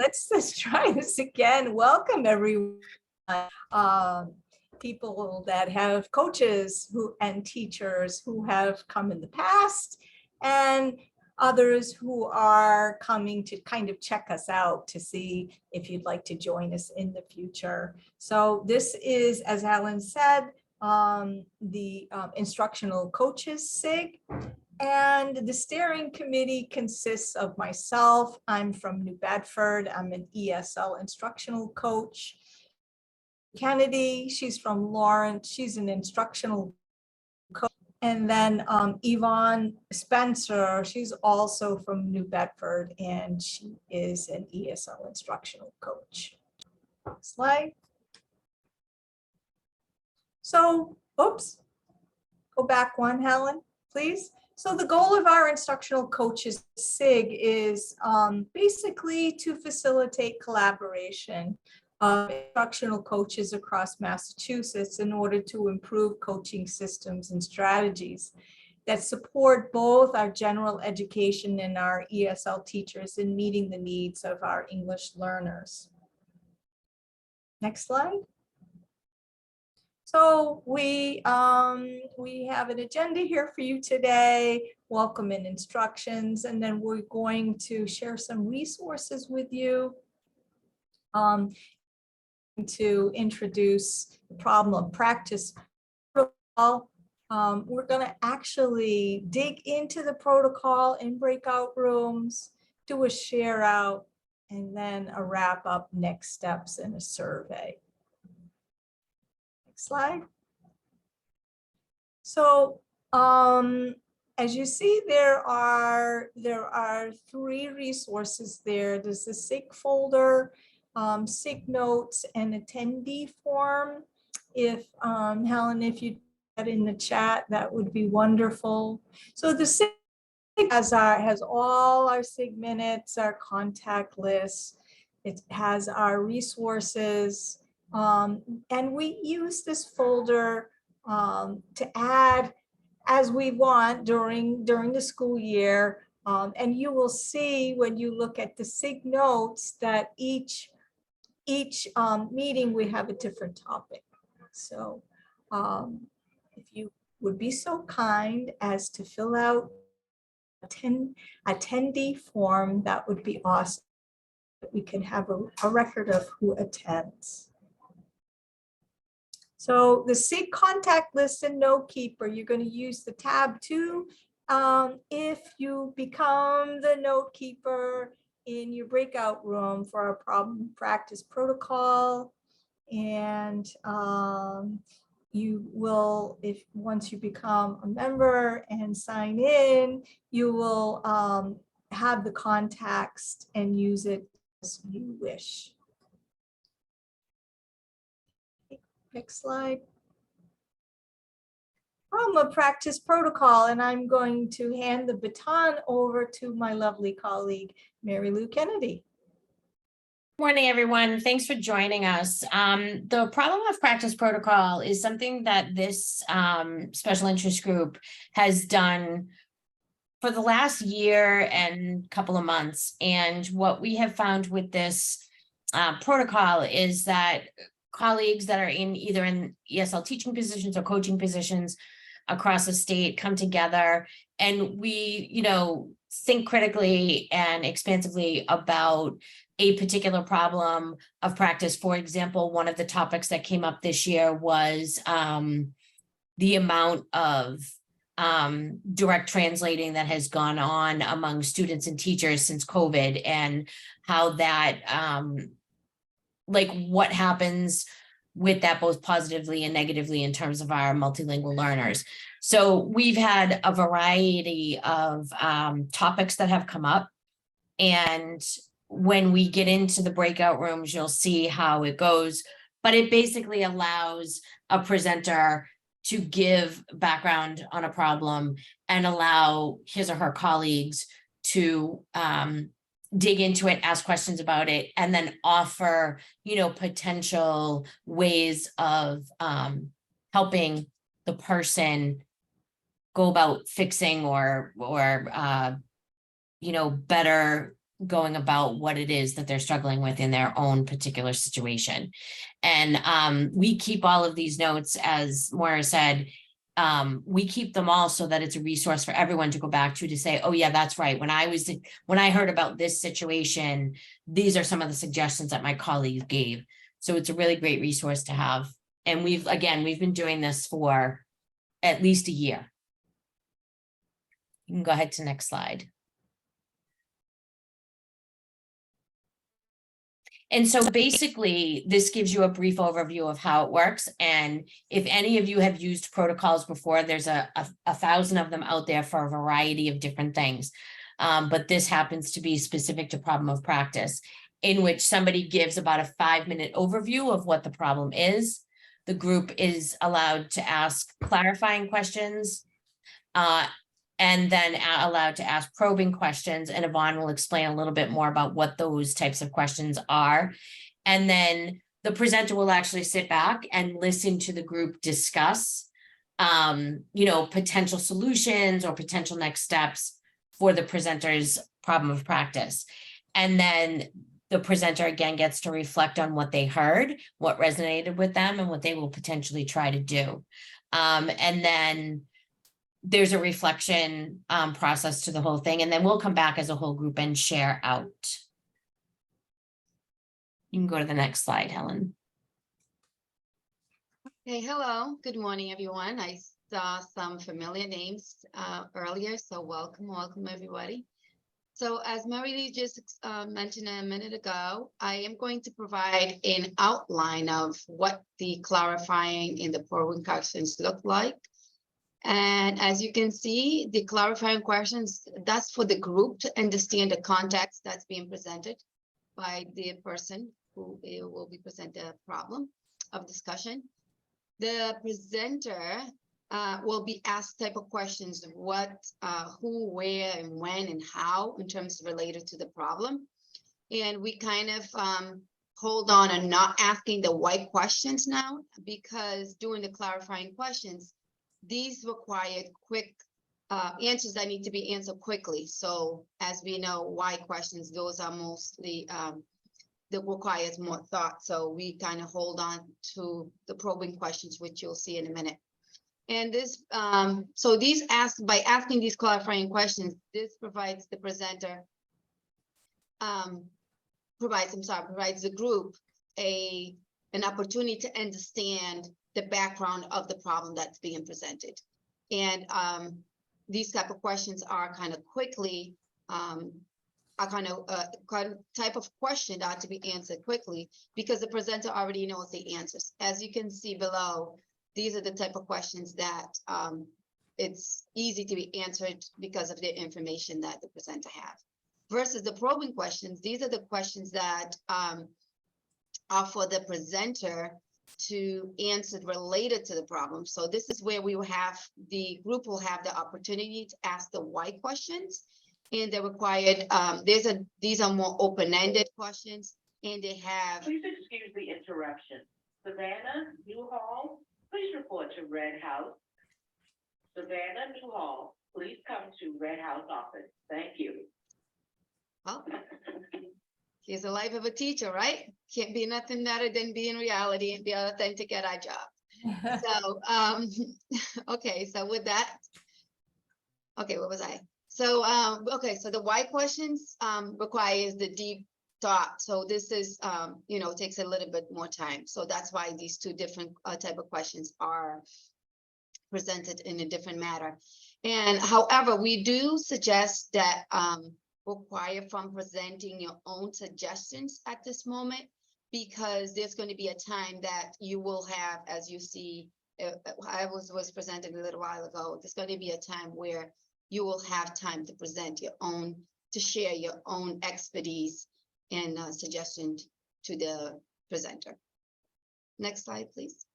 Let's try this again. Welcome everyone. People that have coaches and teachers who have come in the past, and others who are coming to kind of check us out to see if you'd like to join us in the future. So this is, as Alan said, the Instructional Coaches SIG. And the steering committee consists of myself. I'm from New Bedford. I'm an ESL instructional coach. Kennedy, she's from Lawrence. She's an instructional coach. And then Yvonne Spencer, she's also from New Bedford, and she is an ESL instructional coach. Slide. So, oops, go back one, Helen, please. So the goal of our Instructional Coaches SIG is basically to facilitate collaboration of instructional coaches across Massachusetts in order to improve coaching systems and strategies that support both our general education and our ESL teachers in meeting the needs of our English learners. Next slide. So we have an agenda here for you today, welcome and instructions, and then we're going to share some resources with you to introduce the problem of practice protocol. We're going to actually dig into the protocol in breakout rooms, do a share out, and then a wrap up, next steps, and a survey. Slide. So as you see, there are 3 resources there. There's the SIG folder, SIG notes, and attendee form. If Helen, if you put that in the chat, that would be wonderful. So the SIG has all our SIG minutes, our contact lists. It has our resources. And we use this folder to add as we want during the school year. And you will see when you look at the SIG notes that each meeting we have a different topic. So if you would be so kind as to fill out attendee form, that would be awesome. We can have a record of who attends. So the SIG contact list and note keeper, you're going to use the tab 2 if you become the note keeper in your breakout room for a problem practice protocol. And you will, once you become a member and sign in, you will have the context and use it as you wish. Next slide. From a practice protocol, and I'm going to hand the baton over to my lovely colleague, Mary Lou Kennedy. Morning, everyone. Thanks for joining us. The problem of practice protocol is something that this special interest group has done for the last year and couple of months. And what we have found with this protocol is that colleagues that are either in ESL teaching positions or coaching positions across the state come together, and we, think critically and expansively about a particular problem of practice. For example, one of the topics that came up this year was the amount of direct translating that has gone on among students and teachers since COVID, and how that what happens with that both positively and negatively in terms of our multilingual learners. So we've had a variety of topics that have come up, and when we get into the breakout rooms, you'll see how it goes, but it basically allows a presenter to give background on a problem and allow his or her colleagues to dig into it, ask questions about it, and then offer, potential ways of helping the person go about fixing or better going about what it is that they're struggling with in their own particular situation. And we keep all of these notes, as Moira said, we keep them all so that it's a resource for everyone to go back to say, oh yeah, that's right. When I heard about this situation, these are some of the suggestions that my colleagues gave. So it's a really great resource to have. And we've been doing this for at least a year. You can go ahead to next slide. And so basically, this gives you a brief overview of how it works. And if any of you have used protocols before, there's a 1,000 of them out there for a variety of different things. But this happens to be specific to problem of practice, in which somebody gives about a 5-minute overview of what the problem is. The group is allowed to ask clarifying questions, and then allowed to ask probing questions, and Yvonne will explain a little bit more about what those types of questions are. And then the presenter will actually sit back and listen to the group discuss, potential solutions or potential next steps for the presenter's problem of practice. And then the presenter again gets to reflect on what they heard, what resonated with them, and what they will potentially try to do. And then there's a reflection process to the whole thing, and then we'll come back as a whole group and share out. You can go to the next slide, Helen. Hey, hello. Good morning, everyone. I saw some familiar names earlier, so welcome everybody. So as Mary just mentioned a minute ago, I am going to provide an outline of what the clarifying in the probing questions look like. And as you can see, the clarifying questions, that's for the group to understand the context that's being presented by the person who will be presenting a problem of discussion. The presenter will be asked type of questions of what, who, where, and when, and how in terms related to the problem. And we kind of hold on and not asking the why questions now, because during the clarifying questions, these required quick answers that need to be answered quickly. So as we know, why questions, those are mostly that requires more thought. So we kind of hold on to the probing questions, which you'll see in a minute. And this, so these by asking these clarifying questions, this provides the presenter, provides the group an opportunity to understand the background of the problem that's being presented. And these type of questions are kind of quickly, type of question that ought to be answered quickly because the presenter already knows the answers. As you can see below, these are the type of questions that it's easy to be answered because of the information that the presenter has. Versus the probing questions, these are the questions that are for the presenter to answer related to the problem. So this is where we will have, the group will have the opportunity to ask the why questions, and they're required, these are more open-ended questions, and they have. Please excuse the interruption. Savannah Newhall, please report to Red House. Savannah Newhall, please come to Red House office. Thank you. Oh. Here's the life of a teacher, right? Can't be nothing better than be in reality and be authentic at our job. So, okay, so with that, okay, what was I? So, okay, so the why questions requires the deep thought. So this is, takes a little bit more time. So that's why these two different type of questions are presented in a different manner. And however, we do suggest that require from presenting your own suggestions at this moment, because there's going to be a time that you will have, as you see, I was presented a little while ago, there's going to be a time where you will have time to present your own, to share your own expertise and suggestions to the presenter. Next slide, please.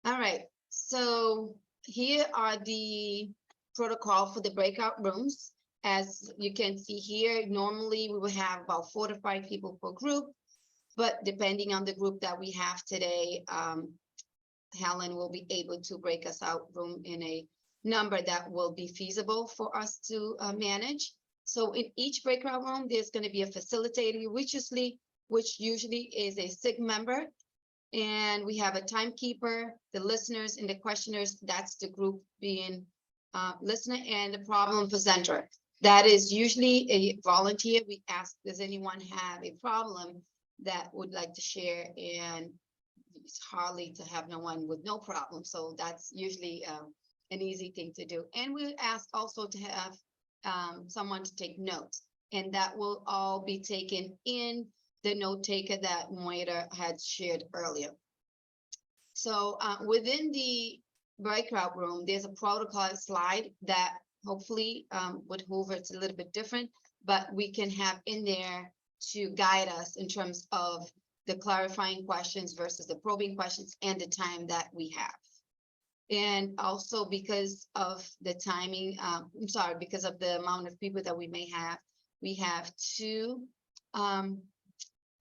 All right, so here are the protocol for the breakout rooms. As you can see here, normally we will have about 4 to 5 people per group, but depending on the group that we have today, Helen will be able to break us out room in a number that will be feasible for us to manage. So in each breakout room, there's going to be a facilitator, which usually is a SIG member. And we have a timekeeper, the listeners and the questioners. That's the group being listener, and the problem presenter. That is usually a volunteer. We ask, does anyone have a problem that would like to share? And it's hardly to have no one with no problem. So that's usually an easy thing to do. And we ask also to have someone to take notes, and that will all be taken in the note taker that Moira had shared earlier. So within the breakout room, there's a protocol slide that hopefully with Hoover, it's a little bit different, but we can have in there to guide us in terms of the clarifying questions versus the probing questions and the time that we have. And also because of the timing, because of the amount of people that we may have, we have two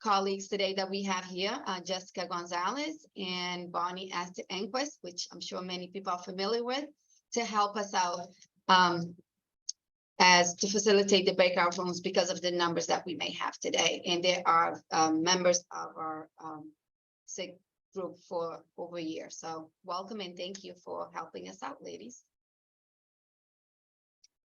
colleagues today that we have here, Jessica Gonzalez and Bonnie Enquist, which I'm sure many people are familiar with, to help us out as to facilitate the breakout rooms because of the numbers that we may have today. And there are members of our SIG group for over a year. So welcome and thank you for helping us out, ladies.